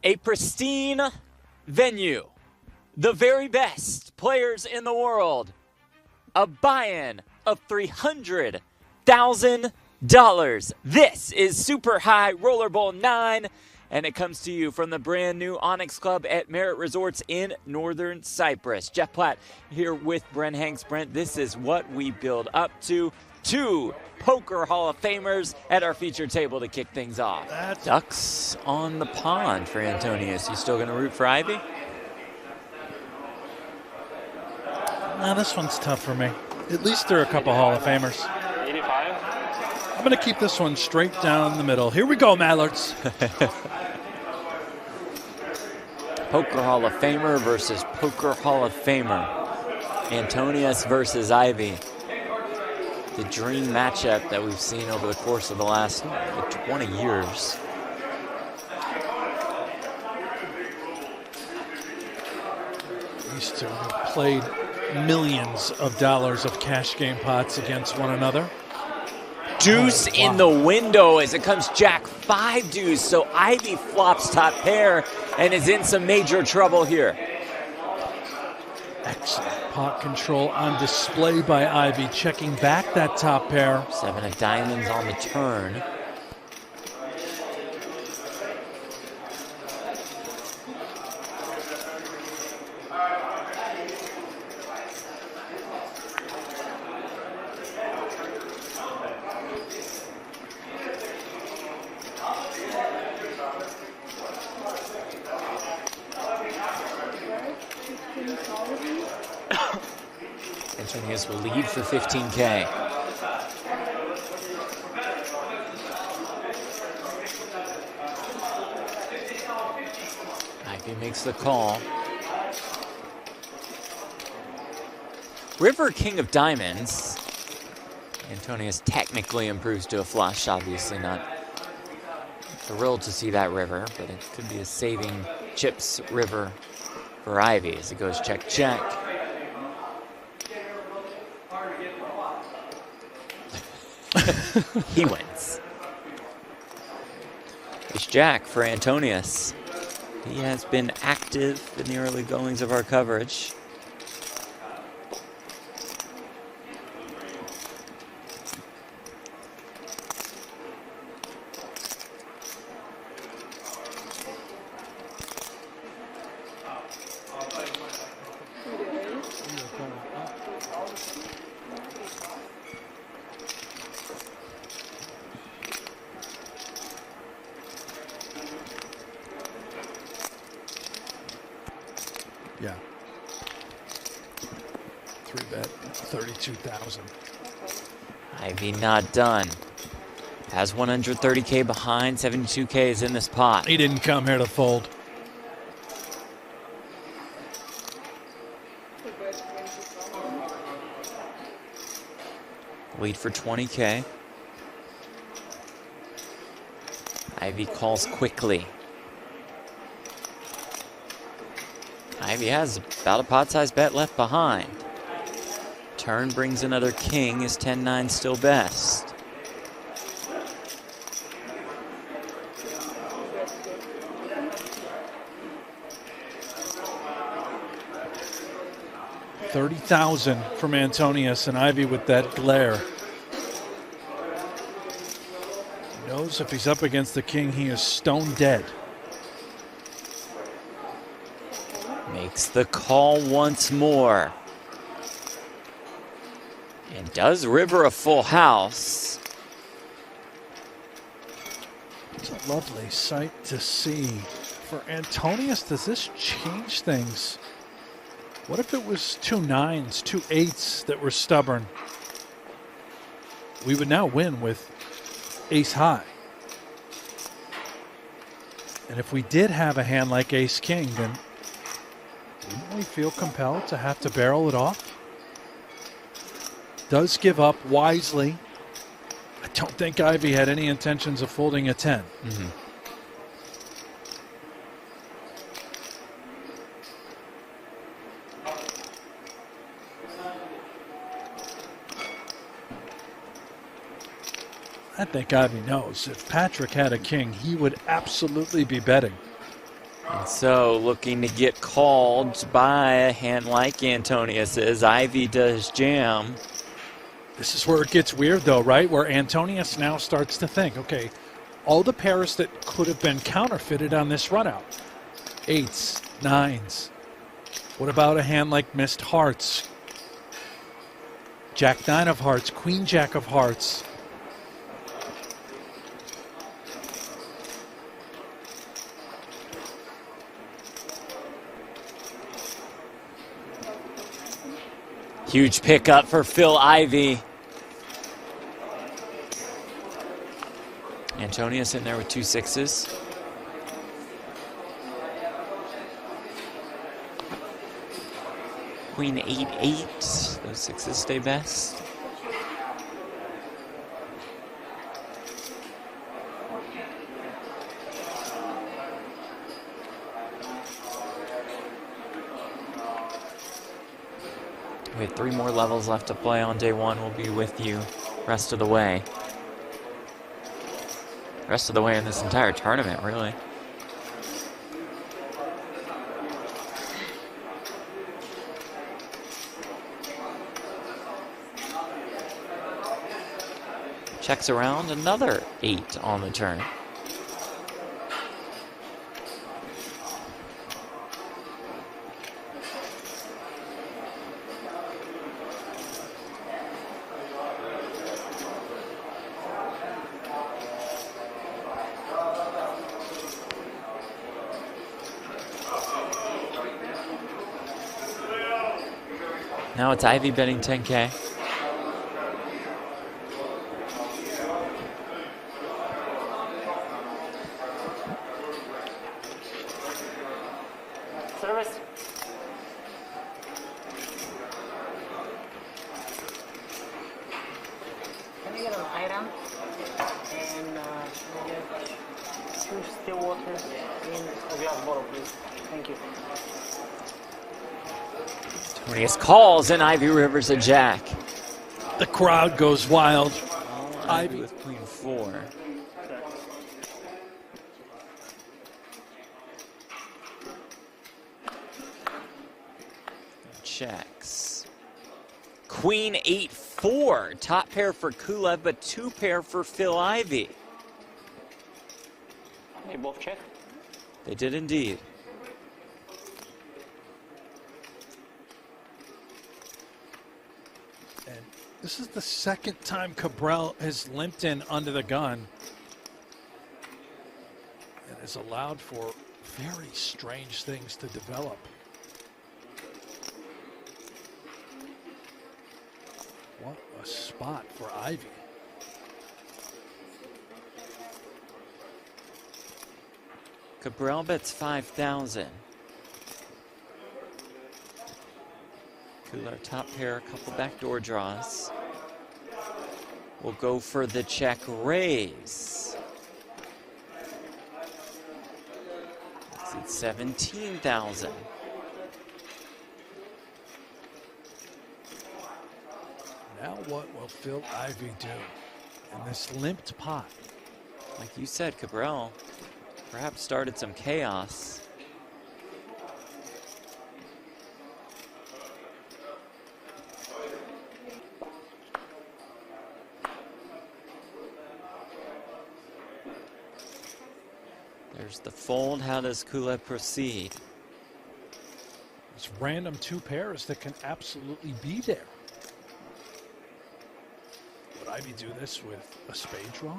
A pristine venue. The very best players in the world. A buy-in of $300,000. This is Super High Roller Bowl 9, and it comes to you from the brand new Onyx Club at Merritt Resorts in Northern Cyprus. Jeff Platt here with Brent Hanks. Brent, this is what we build up to. Two Poker Hall of Famers at our featured table to kick things off. Ducks on the pond for Antonius. You still going to root for Ivey? No, this one's tough for me. At least there are a couple Hall of Famers. 85? I'm going to keep this one straight down the middle. Here we go, Mallards. Poker Hall of Famer versus Poker Hall of Famer. Antonius versus Ivey. The dream matchup that we've seen over the course of the last 20 years. These two have played millions of dollars of cash game pots against one another. Deuce in the window as it comes Jack 5 deuce. So Ivey flops top pair and is in some major trouble here. Excellent pot control on display by Ivey, checking back that top pair. 7 of diamonds on the turn. Antonius will lead for 15K. Ivey makes the call. River, king of diamonds. Antonius technically improves to a flush. Obviously not thrilled to see that river, but it could be a saving chips river for Ivey as it goes check, check. He wins. Ace Jack for Antonius. He has been active in the early goings of our coverage. Yeah. 3-bet, 32,000. Ivey not done. Has 130K behind, 72K is in this pot. He didn't come here to fold. Lead for 20K. Ivey calls quickly. Ivey has about a pot-sized bet left behind. Turn brings another king. Is 10-9 still best? $30,000 from Antonius, and Ivey with that glare. He knows if he's up against the king, he is stone dead. Makes the call once more. And does river a full house. It's a lovely sight to see. For Antonius, does this change things? What if it was 2 9s, 2 8s that were stubborn? We would now win with ace high. And if we did have a hand like ace king, then wouldn't we feel compelled to have to barrel it off? Does give up wisely. I don't think Ivey had any intentions of folding a 10. Mm-hmm. I think Ivey knows if Patrik had a king, he would absolutely be betting. And so looking to get called by a hand like Antonius's. Ivey does jam. This is where it gets weird, though, right? Where Antonius now starts to think, okay, all the pairs that could have been counterfeited on this run out. 8s, 9s. What about a hand like missed hearts? Jack 9 of hearts, Queen Jack of hearts. Huge pickup for Phil Ivey. Antonius in there with 2 6s. Queen 8-8. Those 6s stay best. We have 3 more levels left to play on day 1. We'll be with you rest of the way. Rest of the way in this entire tournament, really. Checks around, another 8 on the turn. Now it's Ivey betting 10K. Service. Can I get an item and get 2 still water in a glass bottle, please? Thank you. Antonius calls and Ivey rivers a jack. The crowd goes wild. Ivey with Queen 4. Checks. Queen 8-4. Top pair for Kulev, but 2 pair for Phil Ivey. They both check. They did indeed. And this is the second time Kabrhel has limped in under the gun and has allowed for very strange things to develop. What a spot for Ivey. Kabrhel bets 5,000. Kulev top pair, a couple backdoor draws. We'll go for the check raise. It's 17,000. Now what will Phil Ivey do in this limped pot? Like you said, Kabrhel perhaps started some chaos. There's the fold. How does Kulev proceed? It's random 2 pairs that can absolutely be there. Would Ivey do this with a spade draw?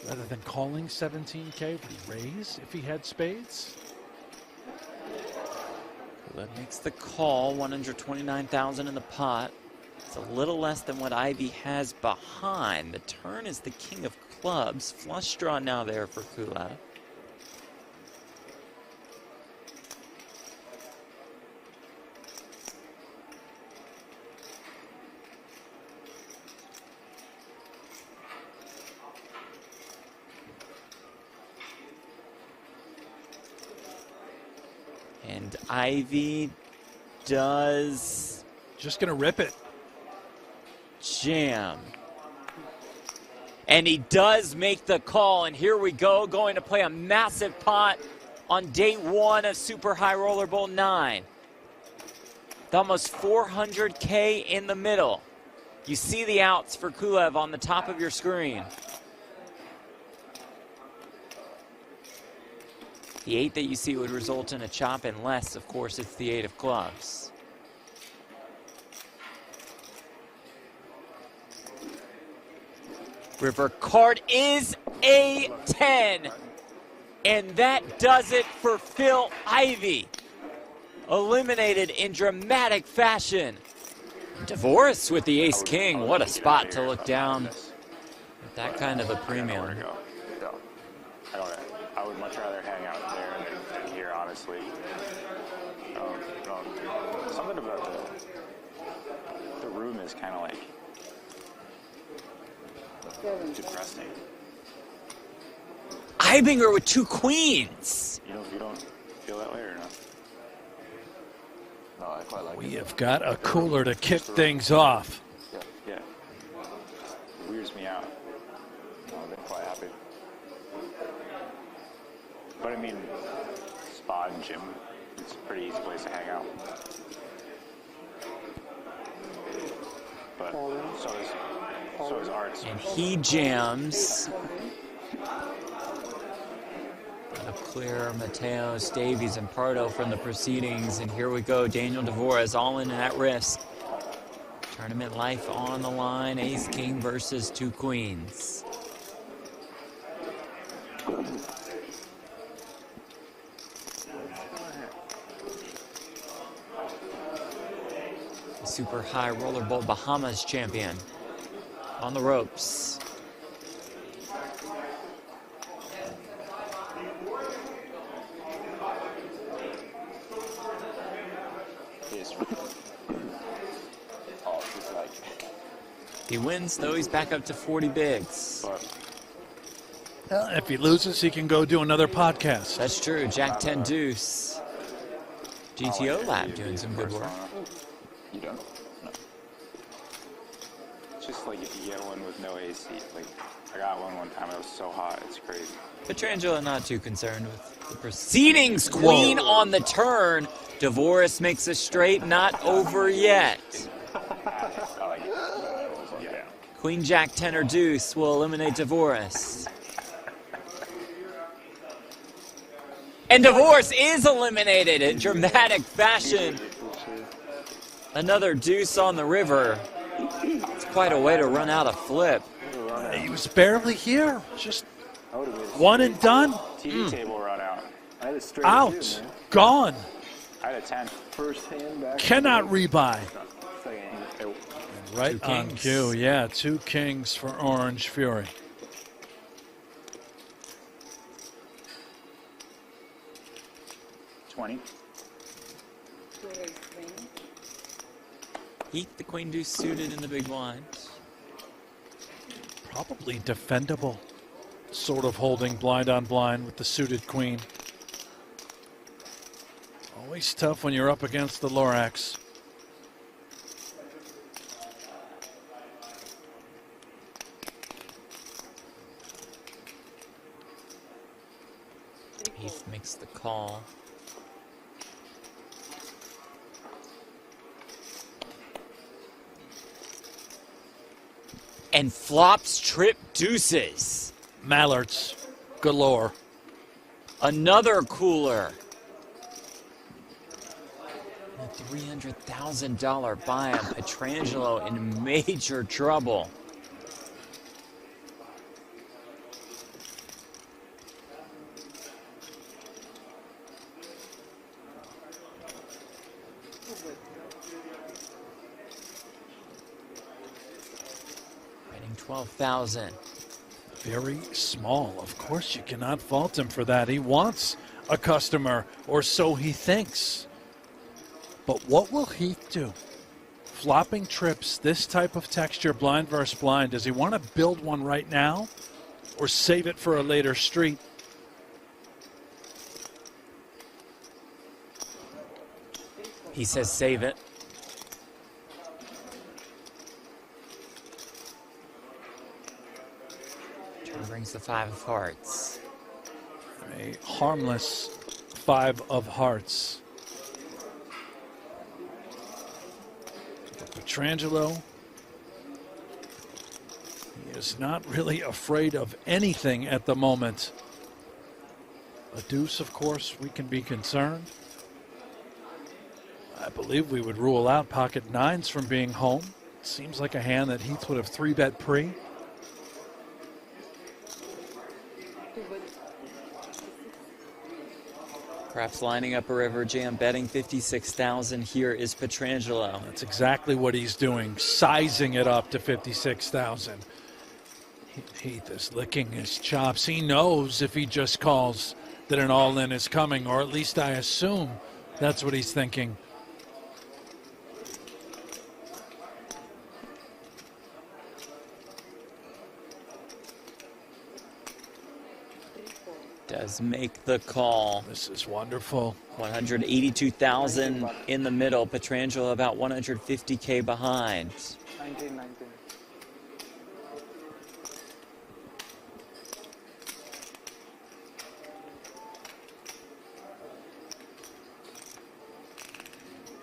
Rather than calling 17K, would he raise if he had spades? Kulev makes the call, 129,000 in the pot. It's a little less than what Ivey has behind. The turn is the king of clubs. Flush draw now there for Kulev. And Ivey does just gonna rip it. Jam. And he does make the call, and here we go, going to play a massive pot on day 1 of Super High Roller Bowl 9. With almost 400K in the middle. You see the outs for Kulev on the top of your screen. The 8 that you see would result in a chop, unless, of course, it's the 8 of clubs. River card is a 10. And that does it for Phil Ivey. Eliminated in dramatic fashion. DeVoris with the ace-king. What a spot to look down with that kind of a premium. I would much rather hang out there than here, honestly. Something about the room is kind of like depressing. Ibinger with 2 queens. You don't feel that way or not? No, I quite like We it. have got a cooler to kick things off. Yeah. It weirds me out. I've been quite happy. But I mean, spa and gym, it's a pretty easy place to hang out. But so is arts. And he jams. A clear Mateos, Davies, and Pardo from the proceedings. And here we go. Daniel DeVoris all in at risk. Tournament life on the line. Ace-king versus 2 queens. The Super High Roller Bowl Bahamas champion on the ropes. He wins, though. He's back up to 40 bigs. Well, if he loses, he can go do another podcast. That's true. Jack 10 deuce. GTO lab doing some good work. You don't? No. It's just like if you get one with no AC. Like, I got one time, it was so hot, it's crazy. Petrangelo not too concerned with the proceedings. Queen on the turn. DeVoris makes a straight, not over yet. I like it. Yeah. Queen Jack 10 or deuce will eliminate DeVoris. And DeVoris is eliminated in dramatic fashion. Another deuce on the river. It's quite a way to run out a flip. He was barely here. Just one and done. TV table run out. I had a straight Out. Too, man. Gone. I had a 10. First hand back. Cannot rebuy. Second hand. Right Two on kings. cue. Yeah, 2 kings for Orange Fury. Heath, the queen deuce suited in the big blind. Probably defendable. Sort of holding blind on blind with the suited queen. Always tough when you're up against the Lorax. Heath makes the call. And flops trip deuces. Mallards galore. Another cooler. A $300,000 buy on Petrangelo in major trouble. Betting 12,000. Very small. Of course, you cannot fault him for that. He wants a customer, or so he thinks. But what will Heath do? Flopping trips, this type of texture, blind versus blind. Does he want to build one right now or save it for a later street? He says save it. Turn brings the 5 of hearts. A harmless 5 of hearts. Petrangelo, he is not really afraid of anything at the moment. A deuce, of course, we can be concerned. I believe we would rule out pocket 9s from being home. Seems like a hand that Heath would have 3-bet pre. Perhaps lining up a river jam, betting 56,000. Here is Petrangelo. That's exactly what he's doing, sizing it up to 56,000. Heath is licking his chops. He knows if he just calls that an all-in is coming, or at least I assume that's what he's thinking. Does make the call. This is wonderful. 182,000 in the middle. Petrangelo about 150K behind. 19.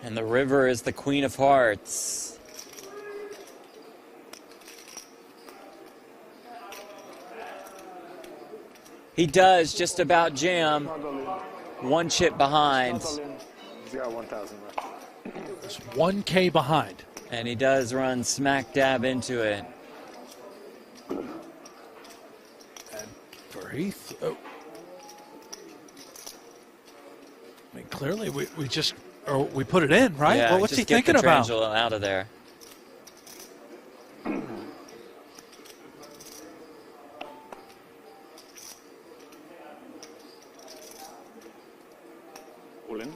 And the river is the Queen of Hearts. He does just about jam. Not all in. 1 chip behind. Not all in. He's got 1,000 left. It's 1K behind. And he does run smack dab into it. And for Heath, I mean, clearly we just, or we put it in, right? Yeah, Well, what's just he thinking get about? Petrangelo out of there. All in.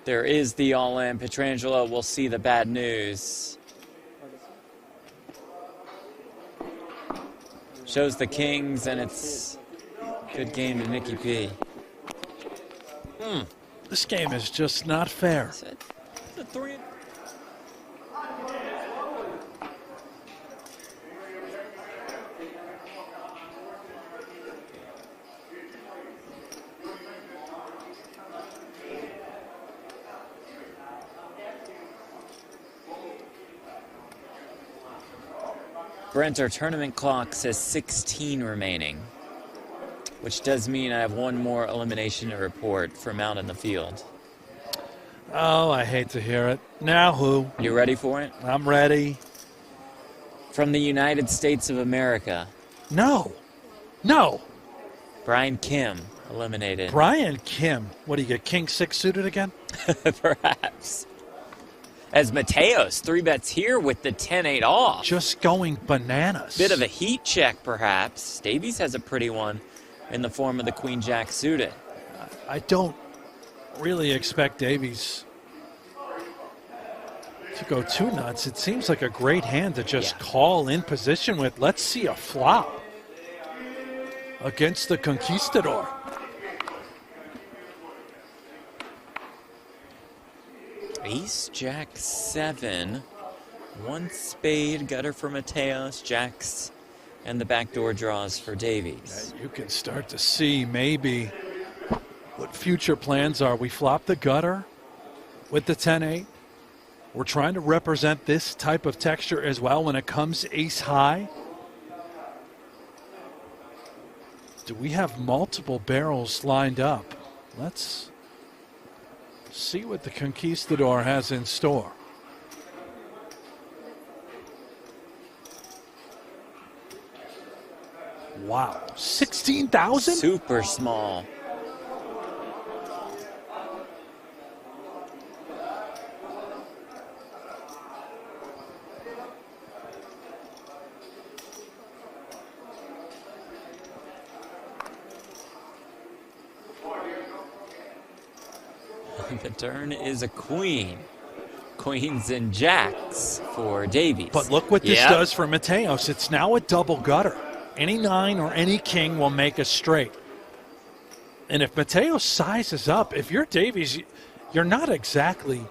There is the all-in. Petrangelo will see the bad news. Shows the kings, and it's good game to Nicky P. This game is just not fair. Is it a 3? Brent, our tournament clock says 16 remaining, which does mean I have one more elimination to report from out in the field. Oh, I hate to hear it. Now who? You ready for it? I'm ready. From the United States of America, No. No. Brian Kim eliminated. Brian Kim. What do you get? King 6 suited again? Perhaps. As Mateos 3-bets here with the 10-8 off. Just going bananas. Bit of a heat check, perhaps. Davies has a pretty one in the form of the Queen Jack suited. I don't really expect Davies to go too nuts. It seems like a great hand to just call in position with. Let's see a flop against the Conquistador. Ace, Jack, 7. 1 spade, gutter for Mateos, jacks, and the backdoor draws for Davies. You can start to see maybe what future plans are. We flop the gutter with the 10-8. We're trying to represent this type of texture as well when it comes ace high. Do we have multiple barrels lined up? Let's see what the Conquistador has in store. Wow, 16,000? Super small. The turn is a queen. Queens and jacks for Davies. But look what this does for Mateos. It's now a double gutter. Any 9 or any king will make a straight. And if Mateos sizes up, if you're Davies, you're not exactly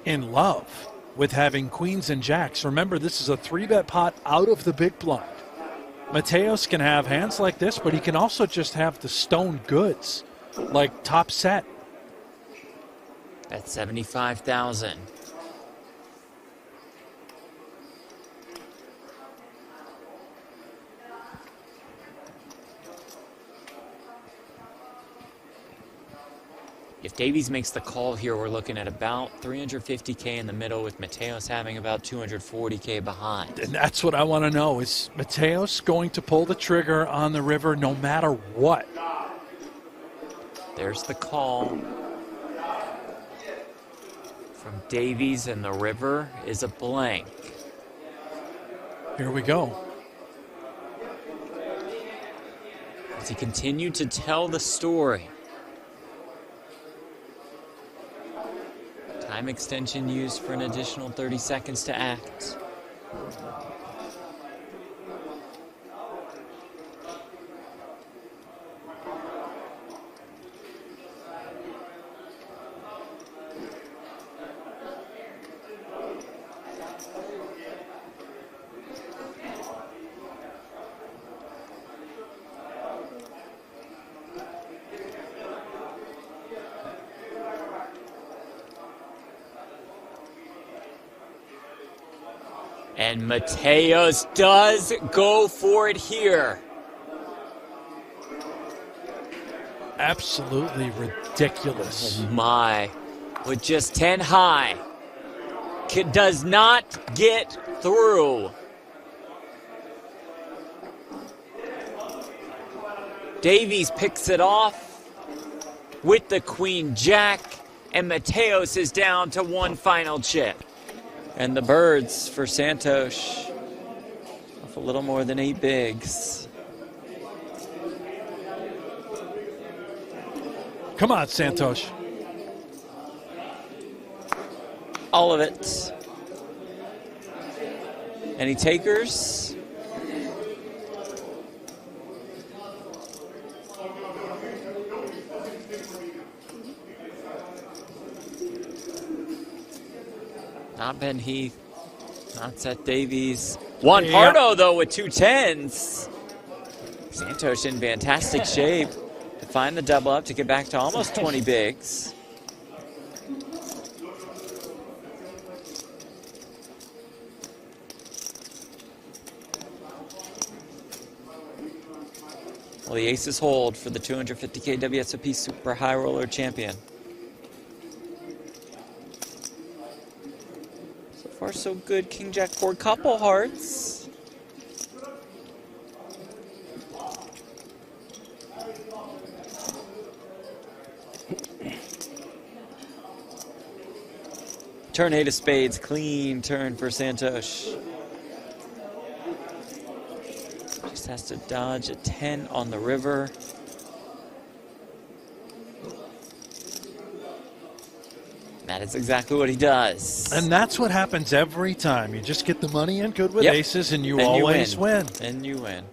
in love with having queens and jacks. Remember, this is a 3-bet pot out of the big blind. Mateos can have hands like this, but he can also just have the stone goods, like top set. That's 75,000. If Davies makes the call here, we're looking at about 350K in the middle, with Mateos having about 240K behind. And that's what I want to know. Is Mateos going to pull the trigger on the river no matter what? There's the call from Davies, and the river is a blank. Here we go. As he continued to tell the story. Time extension used for an additional 30 seconds to act. And Mateos does go for it here. Absolutely ridiculous. Oh my. With just 10 high. Does not get through. Davies picks it off with the Queen Jack, and Mateos is down to one final chip. And the birds for Santos off a little more than 8 bigs. Come on, Santos. All of it. Any takers? Not Ben Heath, not Seth Davies. Juan Pardo, though, with 2 10s. Santos in fantastic shape to find the double up to get back to almost 20 bigs. Well, the aces hold for the 250K WSOP Super High Roller Champion. Far so good. King Jack 4, couple hearts. Turn 8 of spades, clean turn for Santos. Just has to dodge a 10 on the river. That is exactly what he does. And that's what happens every time. You just get the money in good with aces, and you always win. And you win.